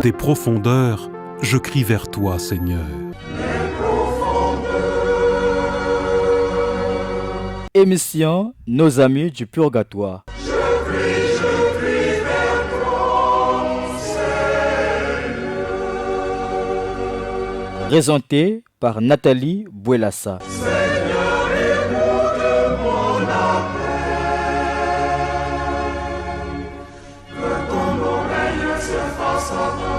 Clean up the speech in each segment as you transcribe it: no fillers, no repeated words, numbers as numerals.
des profondeurs, je crie vers toi, Seigneur. Émission Nos amis du purgatoire. Je prie vers toi, Seigneur. Présenté par Nathalie Bouelassa. Seigneur, écoute mon appel. Que ton oreille se fasse attentive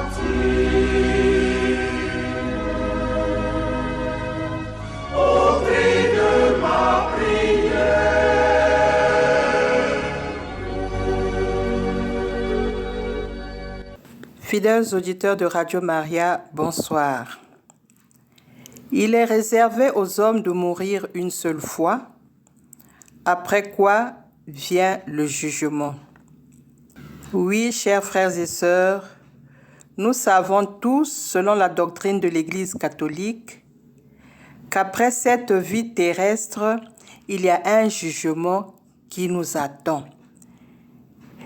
au cri de ma prière. Fidèles auditeurs de Radio Maria, bonsoir. Il est réservé aux hommes de mourir une seule fois, après quoi vient le jugement. Oui, chers frères et sœurs, nous savons tous, selon la doctrine de l'Église catholique, qu'après cette vie terrestre, il y a un jugement qui nous attend.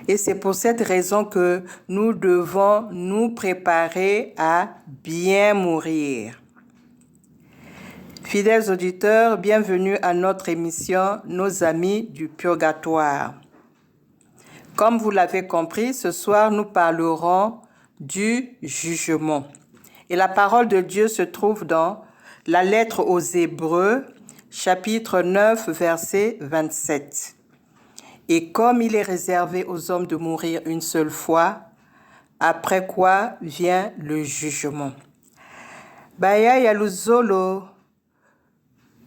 Et c'est pour cette raison que nous devons nous préparer à bien mourir. Fidèles auditeurs, bienvenue à notre émission Nos amis du purgatoire. Comme vous l'avez compris, ce soir nous parlerons du jugement. Et la parole de Dieu se trouve dans la lettre aux Hébreux, chapitre 9, verset 27. Et comme il est réservé aux hommes de mourir une seule fois, après quoi vient le jugement. Baya ya luzolo,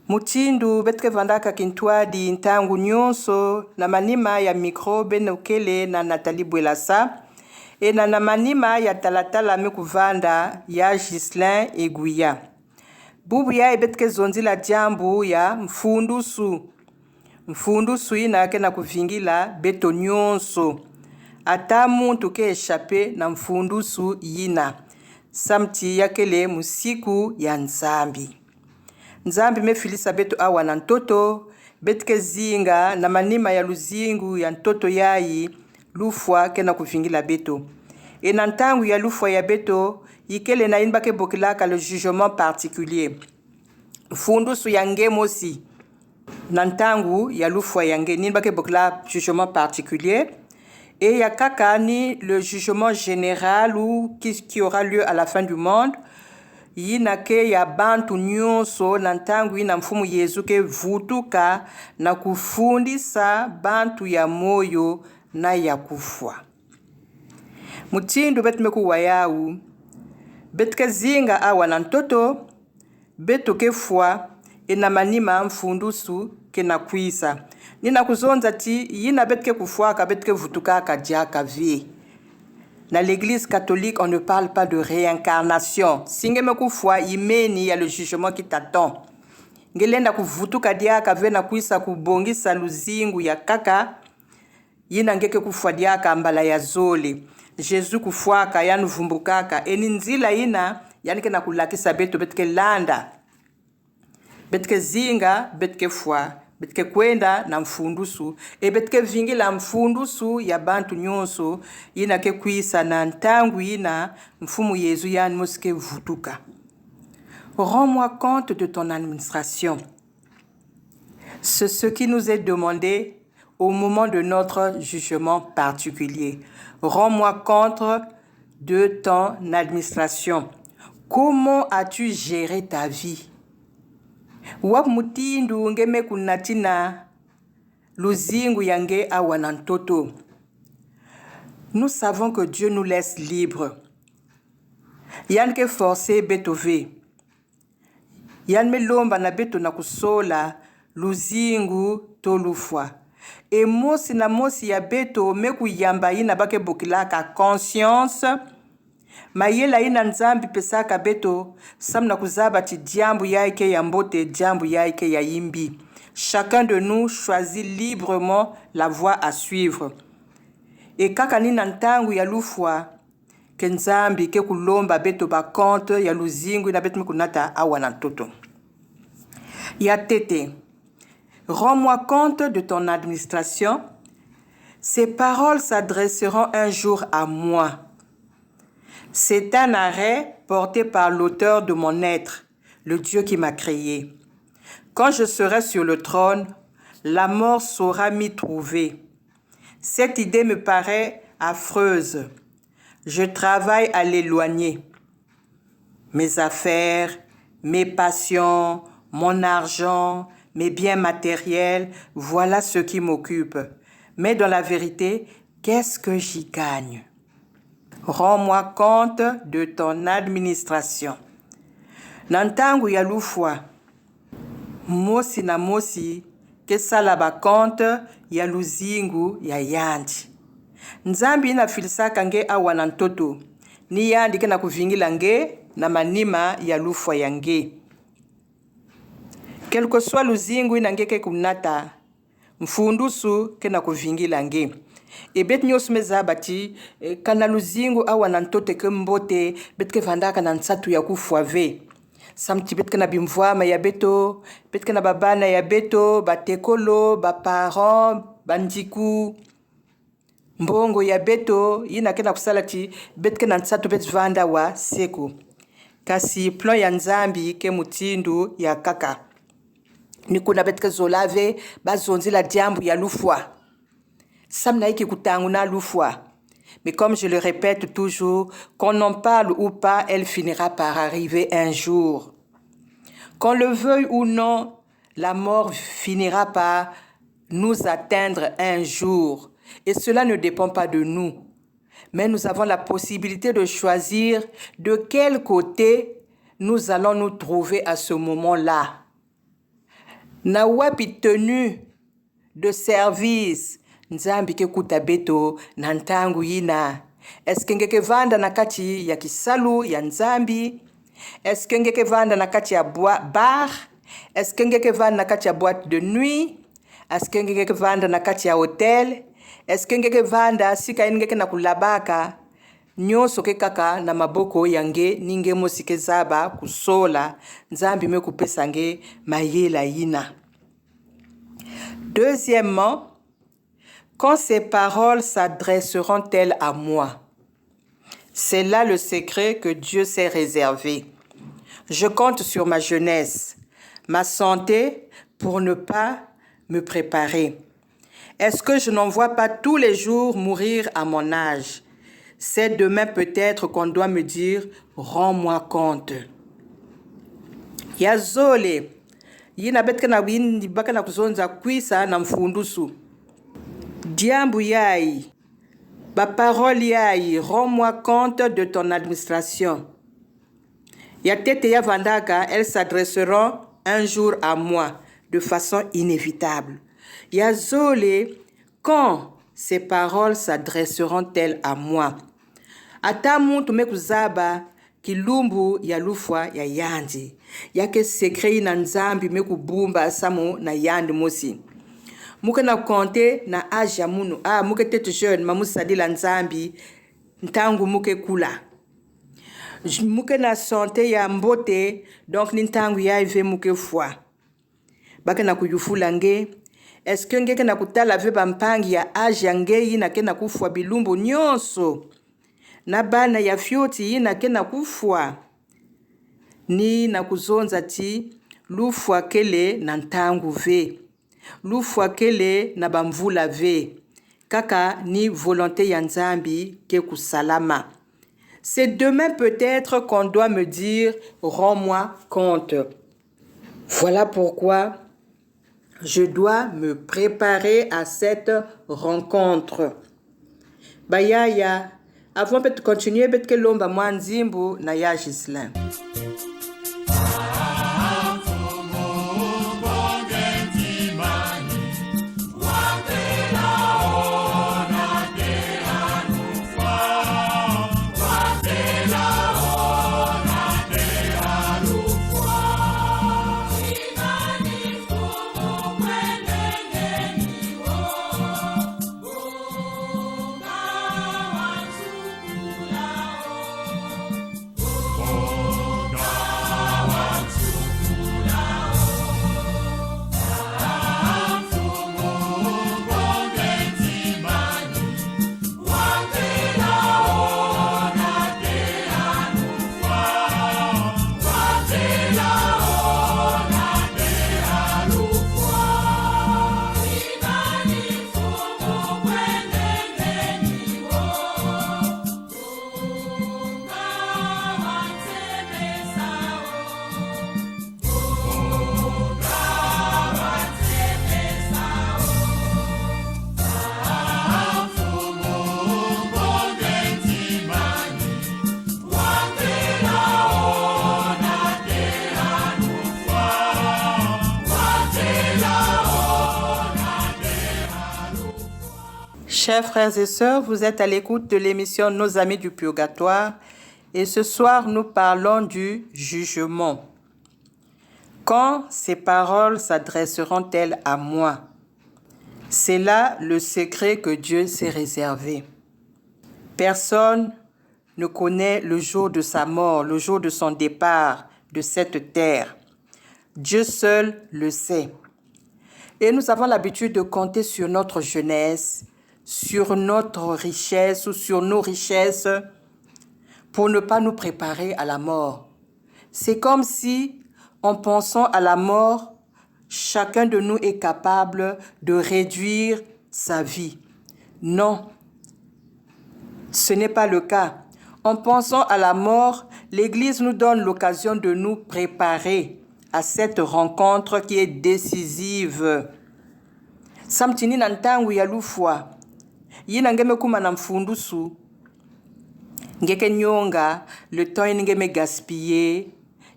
mutindu betke vandaka kintwadi ntangu nyonso na manima ya mikro benokele na Nathalie Bouelassa e na manima ya talatala mikuvanda ya Gislin Eguya. Bubu ya betke zonzila jambu ya mfundusu ina ke na kuvingila beto nyonso. Ata muntu ke eshape na mfundusu yina. Samti yakele musiku ya nzambi. Nzambi mefilisa beto awa na ntoto, betke zinga na manima ya luzingu ya ntoto yayi, lufwa ke na kuvingila beto. E na ntangu ya lufwa ya beto, yikele na inba ke bokilaka le jugement particulier. Mfundusu ya ngemosi. Nantangu ya lufwa yange ni bake bokla jugement particulier et ya kaka ni le jugement général ou qui aura lieu à la fin du monde yina ke ya bantu nyonso nantangu ina mfumu Yesu ke vutuka na kufundisa bantu ya moyo na ya kufwa mutindu betme kuwayau betke zinga awa na ntoto beto ke fwa ena manima mfundusu ke na kuisa. Nina kuzonza ti yina betke kufwaka betke vutukaka diaka vie. Na l'église catholique, on ne parle pas de réincarnation. Singeme kufwa imeni ya le jugement qui t'attend. Ngelenda kuvutuka diaka vie na kuisa kubongisa luzingu ya kaka. Yina ngeke kufwa diaka mbala ya zole. Jésus kufwaka yanu vumbukaka. Eni nzila yina yanike na kulakisa beto betke landa. Betke zinga, betke fwa, betke kwenda na mfundusu, e betke vingi la mfundusu ya bantu nyonso, yina ke kuisa na ntangu yina mfumu Yesu yan muske vutuka. Rends-moi compte de ton administration. C'est ce qui nous est demandé au moment de notre jugement particulier. Rends-moi compte de ton administration. Comment as-tu géré ta vie? Wap mutindu ngeme kunatina luzingu yange awa na ntoto. Nous savons que Dieu nous laisse libres. Yan ke forcé betove. Yan me lomba na beto na kusola luzingu tolufwa. E mosi na mosi ya beto me kuyamba ina bake bokilaka conscience. Mayela ina nzambi pesaka beto samna kuzaba ti diambu yaike ya mbote diambu yaike ya yimbi. Chacun de nous choisit librement la voie à suivre. Et kaka nina ntangu ya lufwa ke nzambi ke kulomba beto ba compte ya luzingu ina beto mekunata awa na ntoto. Ya tete, rends-moi compte de ton administration. Ces paroles s'adresseront un jour à moi. C'est un arrêt porté par l'auteur de mon être, le Dieu qui m'a créé. Quand je serai sur le trône, la mort saura m'y trouver. Cette idée me paraît affreuse. Je travaille à l'éloigner. Mes affaires, mes passions, mon argent, mes biens matériels, voilà ce qui m'occupe. Mais dans la vérité, qu'est-ce que j'y gagne? Rends-moi compte de ton administration. Nantangu ya lufwa, mosi na mosi, kesala ba compte ya luzingu ya yandi. Nzambi na filisaka nge awa na ntoto, ni yandi ke na kuvingila nge na manima ya lufwa ya nge. Quel que soit luzingu ina nge ke kunata, mfundusu ke na kuvingila nge. E bet nyos meza bati kana luzingu awa na ntote ke mbote bet ke vandaka na nsatu ya kufuave. Samti bet ke na bimvwama ya beto, bet ke na babana ya beto, batekolo, baparent, bandiku. Mbongo ya beto yina ke na kusalati bet ke na nsatu bet vanda wa seko. Kasi plan ya nzambi ke mutindu ya kaka. Nikuna bet ke zolave bazonzi la diambu ya lufwa. Samnaiki kutangu na lufwa. Mais comme je le répète toujours, qu'on en parle ou pas, elle finira par arriver un jour. Qu'on le veuille ou non, la mort finira par nous atteindre un jour. Et cela ne dépend pas de nous. Mais nous avons la possibilité de choisir de quel côté nous allons nous trouver à ce moment-là. Na wapi tenue de service nzambi ke kuta beto na ntangu yina. Eske ngeke vanda na kati ya kisalu ya nzambi? Eske ngeke vanda na kati ya bar? Eske ngeke vanda na kati ya boîte de nuit? Eske ngeke vanda na kati ya hotel? Eske ngeke vanda sika ngeke na kulabaka? Nyoso ke kaka na maboko yange ninge mosike zaba kusola nzambi me kupesa nge mayela yina. Deuxièmement, quand ces paroles s'adresseront-elles à moi? C'est là le secret que Dieu s'est réservé. Je compte sur ma jeunesse, ma santé pour ne pas me préparer. Est-ce que je n'en vois pas tous les jours mourir à mon âge? C'est demain peut-être qu'on doit me dire « Rends-moi compte ». Yazole, yina betka na windi baka na kuzonza kwisa na mfundusu. Diambu yai, ba parole yai, rends-moi compte de ton administration. Ya tete ya vandaka, elles s'adresseront un jour à moi de façon inévitable. Yazole, quand ces paroles s'adresseront-elles à moi? Atamu tumekuzaba kilumbu ya lufwa ya yandi. Yake sekre na nzambi mekubumba samu na yandi mosi. Muke na konte na age ya munu. Muke tete jeune mamusadi la nzambi ntangu muke kula. Muke na santé ya mbote donc nintangu ya ive muke fwa. Bake na kuyufula nge. Eske ngeke na kutala veba mpangi ya age ya nge yina ke na kufwa bilumbu nyonso. Na bana ya fioti yina ke na kufwa. Ni na kuzonza ti lufwa kele na ntangu ve. Lufwa kele na bamvula ve. Kaka ni volonté ya nzambi ke kusalama. C'est demain peut-être qu'on doit me dire « Rends-moi compte ». Voilà pourquoi je dois me préparer à cette rencontre. Bayaya, avant de continuer, peut-être que l'homme va m'anzimbu na ya Gislain. Chers frères et sœurs, vous êtes à l'écoute de l'émission Nos Amis du Purgatoire et ce soir nous parlons du jugement. Quand ces paroles s'adresseront-elles à moi? C'est là le secret que Dieu s'est réservé. Personne ne connaît le jour de sa mort, le jour de son départ de cette terre. Dieu seul le sait. Et nous avons l'habitude de compter sur notre jeunesse, sur notre richesse ou sur nos richesses pour ne pas nous préparer à la mort. C'est comme si, en pensant à la mort, chacun de nous est capable de réduire sa vie. Non, ce n'est pas le cas. En pensant à la mort, l'Église nous donne l'occasion de nous préparer à cette rencontre qui est décisive. Samtini nantangu ya lufwa. Yina ngeme kuma na mfundusu. Ngeke nyonga, le temps ngeme gaspiller.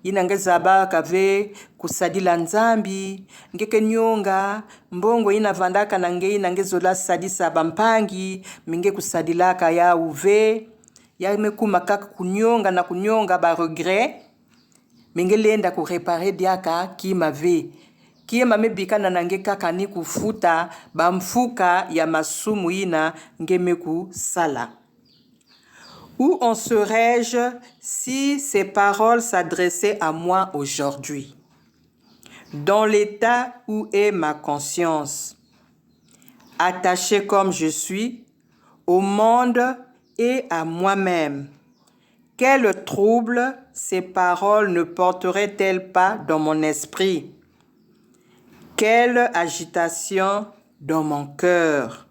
Yina ngezaba kave kusadila nzambi. Ngeke nyonga, mbongo yina vandaka nange yina ngezola sadisa bampangi. Minge kusadilaka ya uve. Ya mekuma kaka kunyonga na kunyonga ba regret. Minge lenda ku réparer diaka ki mave. Qui mabika na nange kaka ni kufuta bamfuka ya masumu ina ngemeku sala. Où en serais-je si ces paroles s'adressaient à moi aujourd'hui? Dans l'état où est ma conscience, attachée comme je suis au monde et à moi-même. Quel trouble ces paroles ne porteraient-elles pas dans mon esprit? Quelle agitation dans mon cœur!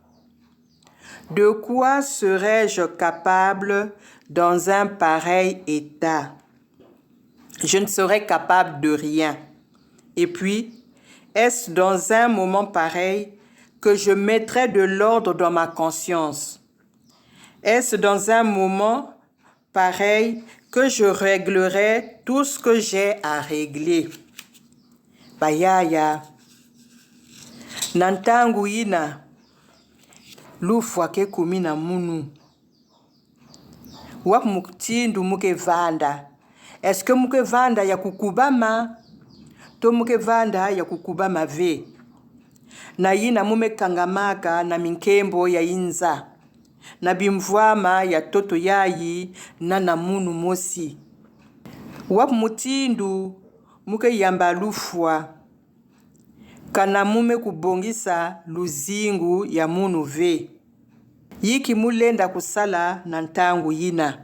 De quoi serais-je capable dans un pareil état? Je ne serais capable de rien. Et puis, est-ce dans un moment pareil que je mettrais de l'ordre dans ma conscience? Est-ce dans un moment pareil que je réglerais tout ce que j'ai à régler? Bayaya. Nantangu ina lufwa ke kumina munu. Wap muktindu muke vanda. Est-ce que muke vanda ya kukubama? To muke vanda ya kukubama ve. Na yina mume kangamaka na minkembo ya inza. Na bimvwama ya toto yayi na namunu mosi. Wap mutindu muke yamba lufwa. Kana mume kubongisa luzingu ya munu ve. Yiki mulenda kusala na ntangu yina.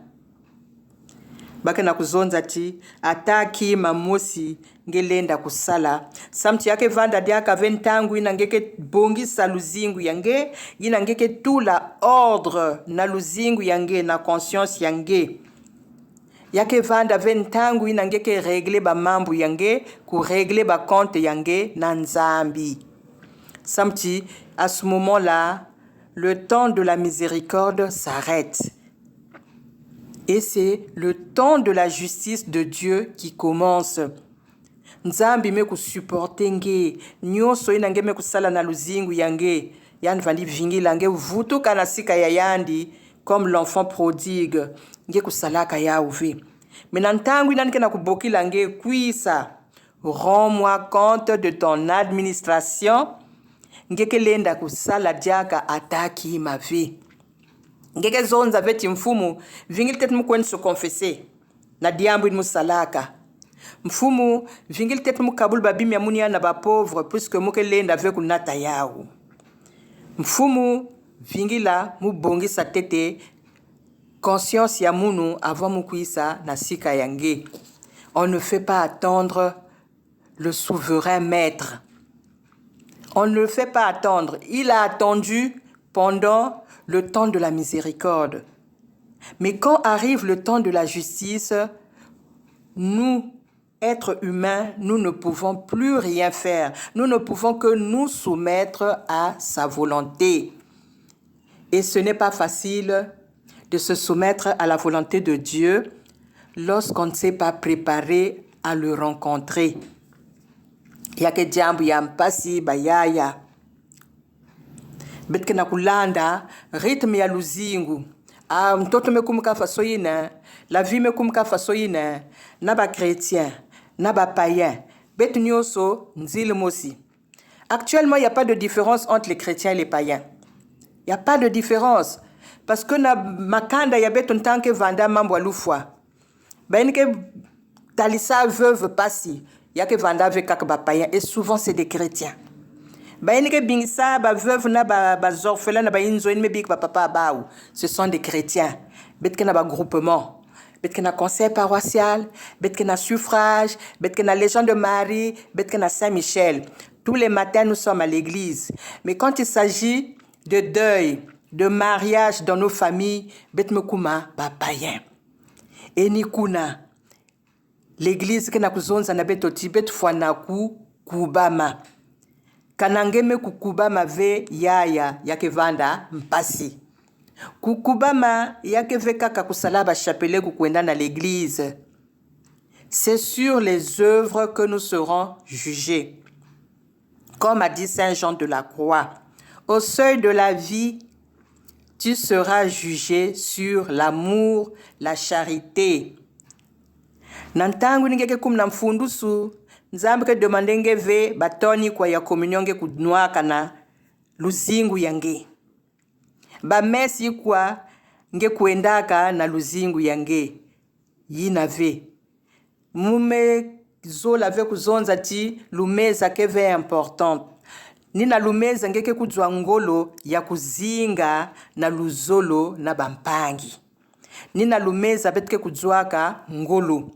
Bake na kuzonza ti ataki mamosi ngelenda kusala. Samti yake vanda diaka ventangu yina ngeke bongisa luzingu yange. Yina ngeke tula ordre na luzingu yange na conscience yange. Yake vanda ventangu ina ngeke regle ba mambu yange ku regle ba compte yange na nzambi. Samti, à ce moment-là, le temps de la miséricorde s'arrête. Et c'est le temps de la justice de Dieu qui commence. Nzambi me ku supporter nge, nyoso ina nge me ku sala na luzingu yange, yan vandi vingi lange vutu kana sika ya yandi, comme l'enfant prodigue, nge kusalaka ya uve. Menantangu inanke na kuboki lange kuisa. Rends-moi compte de ton administration. Ngeke lenda kusala diaka ataki ma vie. Ngeke zonza veti mfumu, vingil tet mukwen se confesser. Na diambu in musalaka. Mfumu, vingil tet mukabul babimi ya munia na ba pauvre, puisque muke lenda veku nata yao. Mfumu, vingila mubongi sa tete, conscience ya munu avant mukuisa na sika yange. On ne fait pas attendre le souverain maître. On ne le fait pas attendre. Il a attendu pendant le temps de la miséricorde. Mais quand arrive le temps de la justice, nous, êtres humains, nous ne pouvons plus rien faire. Nous ne pouvons que nous soumettre à sa volonté. Et ce n'est pas facile de se soumettre à la volonté de Dieu lorsqu'on ne s'est pas préparé à le rencontrer. Yake jambu ya mpasi bayaya. betke na kulanda rythme ya luzingu. Mtoto mekumbuka faso yina, la vie mekumbuka faso yina, na ba chrétien, na ba païen, bet nyonso nzile mosi. Actuellement, il n'y a pas de différence entre les chrétiens et les païens. Il n'y a pas de différence. Parce que na makanda ya beton tanke vanda mambo alufwa. Ben que talisa veuve passi, ya que vanda avec kaka païen et souvent c'est des chrétiens. Ben que bingsa ba veuve na ba orphelin na ba inzo en mebik ba papa baou, ce sont des chrétiens. Bet que na ba groupement. Bet que na conseil paroissial, bet que na suffrage, bet que na Légion de Marie, bet que na Saint-Michel. Tous les matins nous sommes à l'église. Mais quand il s'agit de deuil, de mariage dans nos familles, bet mekuma ba païen. Et nikuna l'église que na kuzonza na betoti bet fwana ku kubama. Kanangeme kukubama ve yaya yake vanda mpasi. Kukubama yake ve kaka kusalaba chapelet kukwenda na l'église. C'est sur les œuvres que nous serons jugés. Comme a dit Saint Jean de la Croix, au seuil de la vie, tu seras jugé sur l'amour, la charité. Nantangu ningeke kumna mfundusu, nzambe ke demandenge ve batoni kwa ya communion nge kudnwaka na luzingu yange. Ba mesi kwa nge kuendaka na luzingu yange. Yina ve. Mume zola ve kuzonza ti lumeza keve importante. Nina lumeza ngeke kudzwa ngolo ya kuzinga na luzolo na bampangi. Nina lumeza betke kudzwaka ngolo.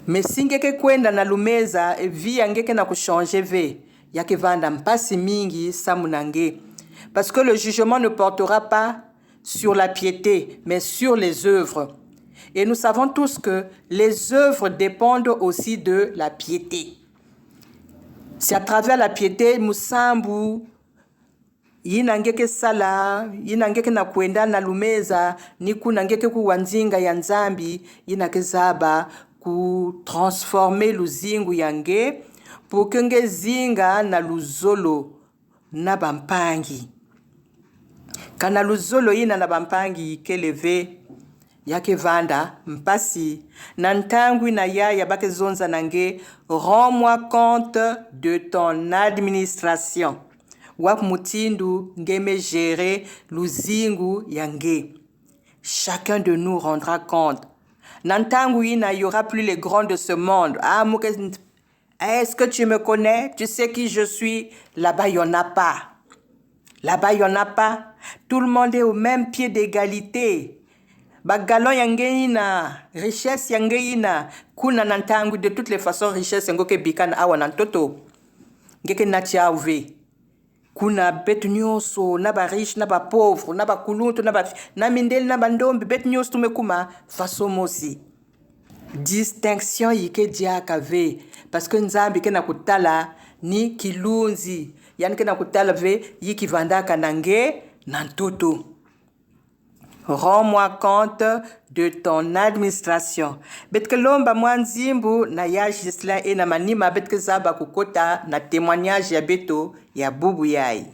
Mais ngeke kwenda na lumeza via ngeke na kuchanger ve yake vanda mpasi mingi samunange. Parce que le jugement ne portera pas sur la piété, mais sur les œuvres. Et nous savons tous que les œuvres dépendent aussi de la piété. C'est à travers la piété, musambu, yinangeke sala, yinangeke na kwenda na lumeza, niku nangeke kuwanzinga ya nzambi, yinake zaba ku transformer luzingu yange, pour que nge zinga na luzolo na bampangi. Kana luzolo yina na bampangi keleve, yake vanda mpasi nantangu na yaya bake zonza nange rends-moi compte de ton administration wak mutindu ngeme gérer luzingu yange. Chacun de nous rendra compte. Nantangu ina y aura plus les grands de ce monde. Est-ce que tu me connais? Tu sais qui je suis? Là-bas il y en a pas. Là-bas il y en a pas. Tout le monde est au même pied d'égalité. Bagalon yangeina, richesse yangeina, kuna nantangu de toutes les façons richesse yangoke bikan awa nantoto. Ngeke natia uve. Kuna bet nyonso, na ba riche, na ba pauvre, na ba kuluntu, na mindel, na bandombi, bet nyonso tumekuma façon mosi. Distinction yike diaka ve. Parce que nzambi ke na kutala ni kilunzi. Yani ke na kutala ve yiki vandaka nange nantoto. Rends-moi compte de ton administration. Betke lomba mwanzimbu na ya Gislain e na manima betke zaba kukota na témoignage ya beto ya bubu yai.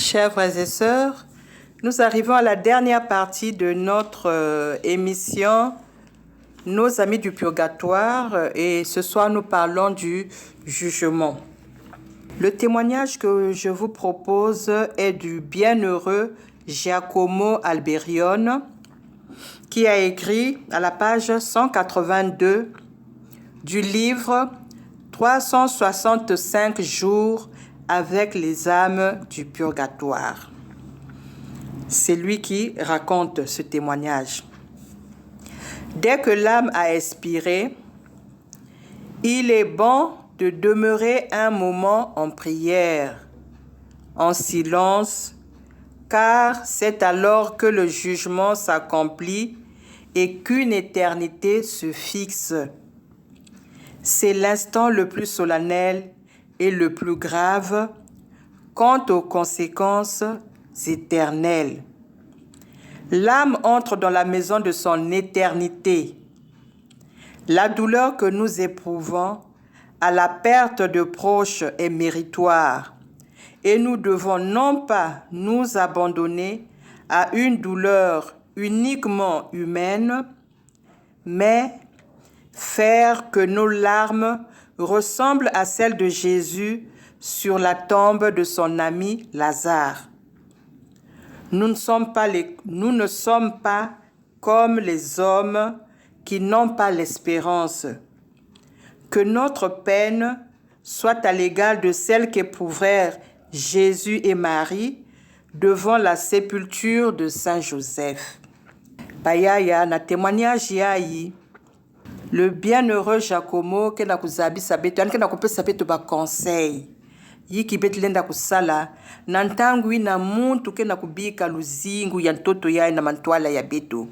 Chers frères et sœurs, nous arrivons à la dernière partie de notre émission nos amis du purgatoire et ce soir nous parlons du jugement. Le témoignage que je vous propose est du bienheureux Giacomo Alberione qui a écrit à la page 182 du livre 365 jours avec les âmes du purgatoire. C'est lui qui raconte ce témoignage. Dès que l'âme a expiré, il est bon de demeurer un moment en prière, en silence, car c'est alors que le jugement s'accomplit et qu'une éternité se fixe. C'est l'instant le plus solennel et le plus grave quant aux conséquences éternelles. L'âme entre dans la maison de son éternité. La douleur que nous éprouvons à la perte de proches est méritoire et nous devons non pas nous abandonner à une douleur uniquement humaine, mais faire que nos larmes ressemblent à celles de Jésus sur la tombe de son ami Lazare. Nous ne sommes pas comme les hommes qui n'ont pas l'espérance. Que notre peine soit à l'égal de celle qu'éprouvèrent Jésus et Marie devant la sépulture de Saint Joseph. Bayaya na témoignage yayi. Le bienheureux Giacomo ke na kuzabi sabeto ke na kopesa beto ba conseil. Yiki betlenda kusala na ntangu ina muntu ke na kubika luzingu ya ntoto ya na mantwala ya beto.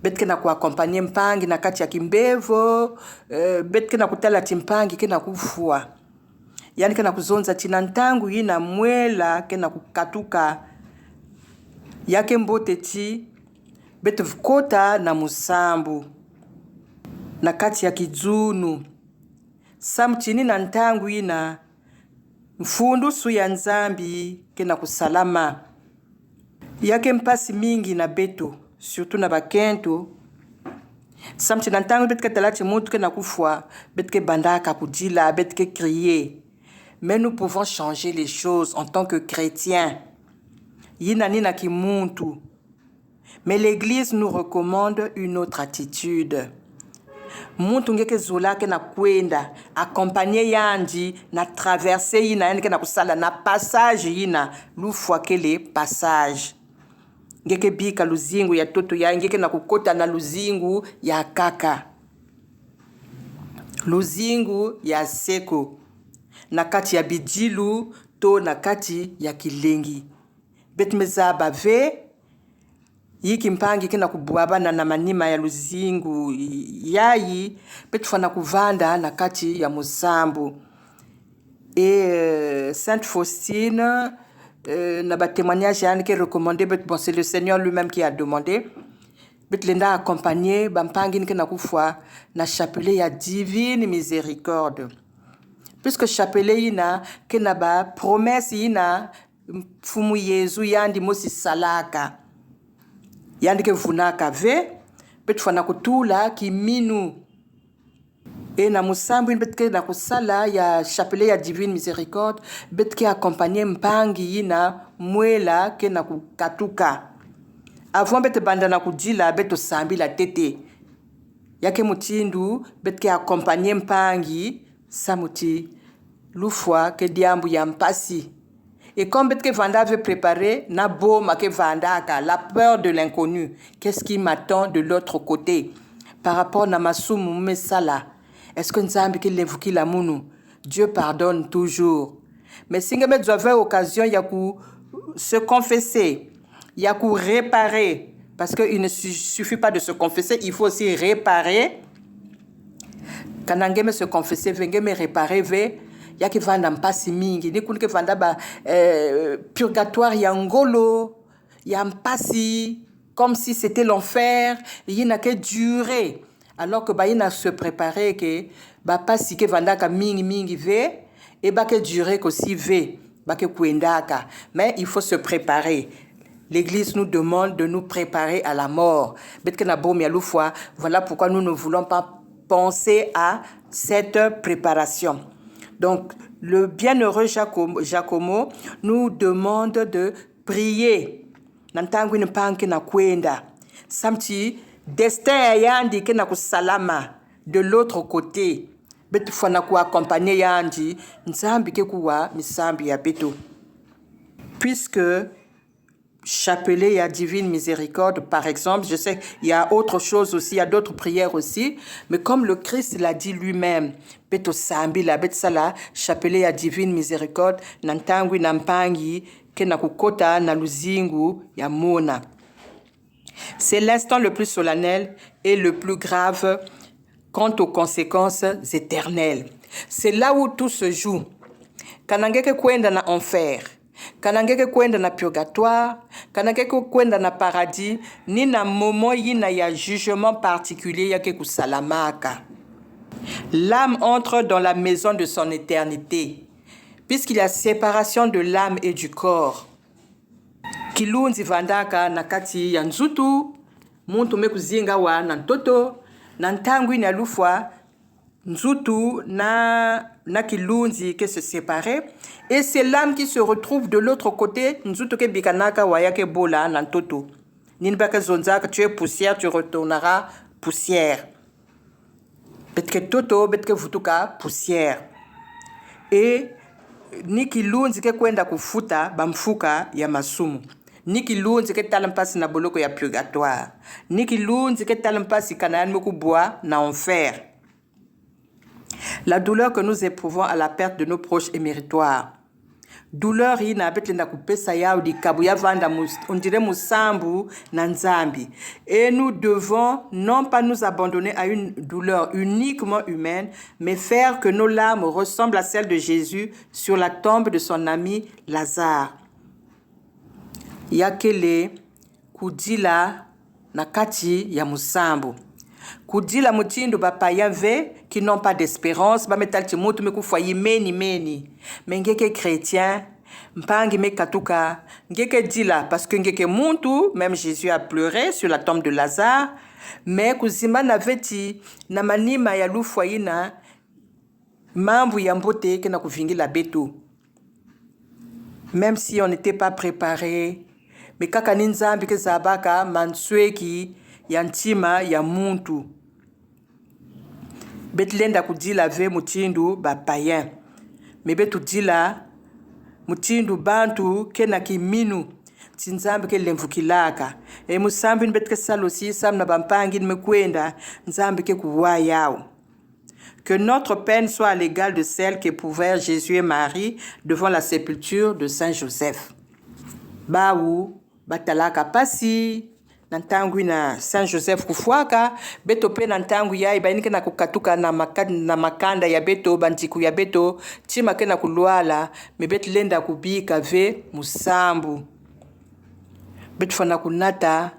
Betke na kuakompanye mpangi na kati ya kimbevo, betke na kutala timpangi ke na kufua. Yani ke na kuzonza tina ntangu ina mwela ke na kukatuka. Yake mbote ti beto vkota na musambu. Na kati ya kizunu. Samtini na ntangu ina mfundusu ya nzambi ke na kusalama. Yake mpasi mingi na beto. Surtout na bakento. Samti na ntangu betke talati mutu ke na kufwa. Betke bandaka kudila, betke crier. Mais nous pouvons changer les choses en tant que chrétiens. Yina nina ki muntu. Mais l'Église nous recommande une autre attitude. Muntu ngeke zola ke na kwenda accompagner yandi na traverser yina yani ke na kusala na passage yina lufwa kele passage. Ngeke bika luzingu ya toto ya ngeke na kukota na luzingu ya kaka. Luzingu ya seko. Na kati ya bidilu to na kati ya kilengi. Betmeza bave yiki mpangi kena kubuaba na manima ya luzingu yayi betufana kuvanda na kati ya musambu. Et Sainte Faustine na ba témoignage yani qui recommandé bon c'est le Seigneur lui-même qui a demandé betlenda accompagner bampangi kena kufwa na chapelet ya divine miséricorde. Puisque chapelet ina kena ba promesse ina mfumu Yesu yandi mosi salaka. Yandi ke vunaka ve betufana kutula kiminu. Et na musambu betke na kusala ya chapelet ya divine miséricorde betke accompagner mpangi yina mwela ke na kukatuka. Avant bete banda na kudila beto sambi la tete. Yake mutindu betke accompagner mpangi samuti lufwa ke diambu ya mpasi. Et comme betke vanda veut préparer na boma ke vandaka la peur de l'inconnu. Qu'est-ce qui m'attend de l'autre côté par rapport na masumu mesala? Est-ce que nzambi ki levuki la munu? Dieu pardonne toujours. Mais si vous avez occasion ya ku se confesser, ya ku réparer parce que il ne suffit pas de se confesser, il faut aussi réparer. Quand on se confesser, on réparer ve ya ki vanda mpasi mingi ni kunike vanda ba purgatoire ya ngolo ya mpasi comme si c'était l'enfer, il n'a que durer. Alors que baina se préparer que ba pasi ke vandaka mingi ve et ba que durer que si ve ba que kuendaka. Mais il faut se préparer. L'Église nous demande de nous préparer à la mort. Voilà pourquoi nous ne voulons pas penser à cette préparation. Donc, le bienheureux Giacomo nous demande de prier. Nantangwi npanke na kwenda. Samti destin yandi ke na kusalama de l'autre côté. Betu fana ku accompagner yandi nzambi ke kuwa misambi ya beto. Puisque chapelet ya divine miséricorde, par exemple, je sais qu'il y a autre chose aussi, il y a d'autres prières aussi, mais comme le Christ l'a dit lui-même, beto sambi la bet sala chapelet ya divine miséricorde nantangwi nampangi ke na kukota na luzingu ya mona. C'est l'instant le plus solennel et le plus grave quant aux conséquences éternelles. C'est là où tout se joue. Kanangeke kwenda na enfer, kanangeke kwenda na purgatoire, kanangeke kwenda na paradis, ni na moment yina ya jugement particulier yake kusalamaka. L'âme entre dans la maison de son éternité, puisqu'il y a séparation de l'âme et du corps. Kilunzi vandaka nakati ya nzutu, muntu mekuzinga wa nantoto, nantangwi na lufwa, nzutu na kilunzi ke se séparer, et c'est l'âme qui se retrouve de l'autre côté, nzutu ke bikanaka wa yake bola nantoto. Ninbaka zonzaka, tu es poussière, tu retourneras poussière. Betke toto, betke vutuka poussière. Et niki lunzi ke kwenda kufuta bamfuka ya masumu. Niki lunzi ke talampasi na boloko ya purgatoire. Niki lunzi ke talampasi kanaan mekubwa na enfer. La douleur que nous éprouvons à la perte de nos proches est méritoire. Douleur hii na betle na kupesa yao di kabuya vanda ondire musambu na nzambi. Et nous devons non pas nous abandonner à une douleur uniquement humaine, mais faire que nos larmes ressemblent à celles de Jésus sur la tombe de son ami Lazare. Yakele kudila nakati ya musambu. Kudila mutindo ba païens qui n'ont pas d'espérance, ba metalti mutu me kufayi meni. Mengeke chrétien, mpangi me katuka, ngeke dila parce que ngeke muntu, même Jésus a pleuré sur la tombe de Lazare, mais kuzima na veti na manima ya lufwaina mambu ya mbote ke na kuvingila betu. Même si on n'était pas préparé, mais kaka ninzambi ke zabaka mansweki ya ntima ya muntu. Betlenda kudila ve mutindu ba païen. Mais betu dila mutindu bantu kena kiminu tinzambi ke lemvukilaka. E musambi nbetke salosi samna bampangi nmekwenda nzambi ke kuwa yao. Que notre peine soit à l'égal de celle qu'éprouvèrent Jésus et Marie devant la sépulture de Saint Joseph. Baou batalaka pasi nantangwi na Saint Joseph kufuaka beto pe nantangu ya ibainike na kukatuka na makanda ya beto bantiku ya beto chima ke na kulwala mebet lenda kubika ve musambu beto fana kunata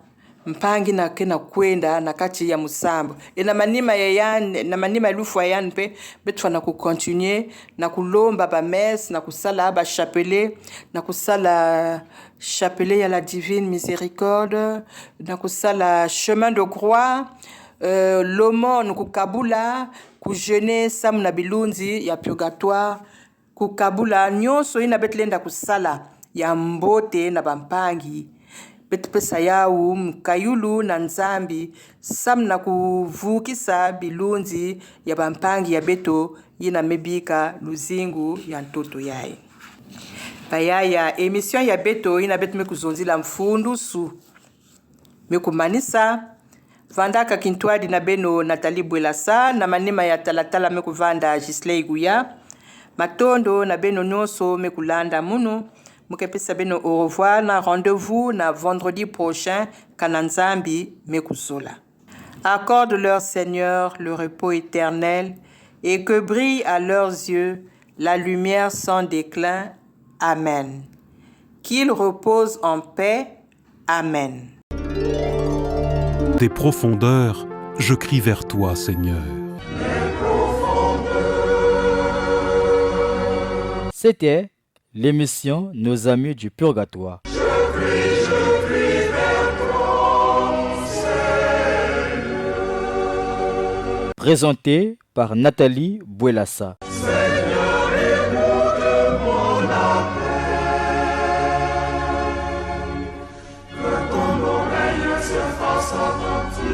mpangi na ke na kwenda na kati ya musambu na manima ya yan na manima lufu ya yan pe beto fana ku continuer na kulomba ba messe na kusala ba chapelet na kusala chapelet à la divine miséricorde, na chemin de croix, l'aumône kukabula, kujene sam na bilunzi ya purgatoire, kukabula nyonso ina betlenda kusala ya mbote na bampangi. Betpesa yau mkayulu na nzambi sam na kuvukisa bilunzi ya bampangi ya beto yina mebika luzingu ya ntoto yae. Payaya émission ya beto ina betu mekuzonzi la mfundu su mekumanisa vandaka kintwadi na beno Nathalie Bwelasa na manima ya talatala mekuvanda Gisley Guya matondo na beno nyonso mekulanda munu mukepesa beno au revoir na rendez-vous na vendredi prochain kananzambi mekuzola. Accorde-leur Seigneur le repos éternel et que brille à leurs yeux la lumière sans déclin. Amen. Qu'il repose en paix. Amen. Des profondeurs, je crie vers toi, Seigneur. C'était l'émission Nos Amis du Purgatoire. Je prie, Présenté par Nathalie Bouelassa. Seigneur, écoute mon appel. Que ton oreille se fasse attentive.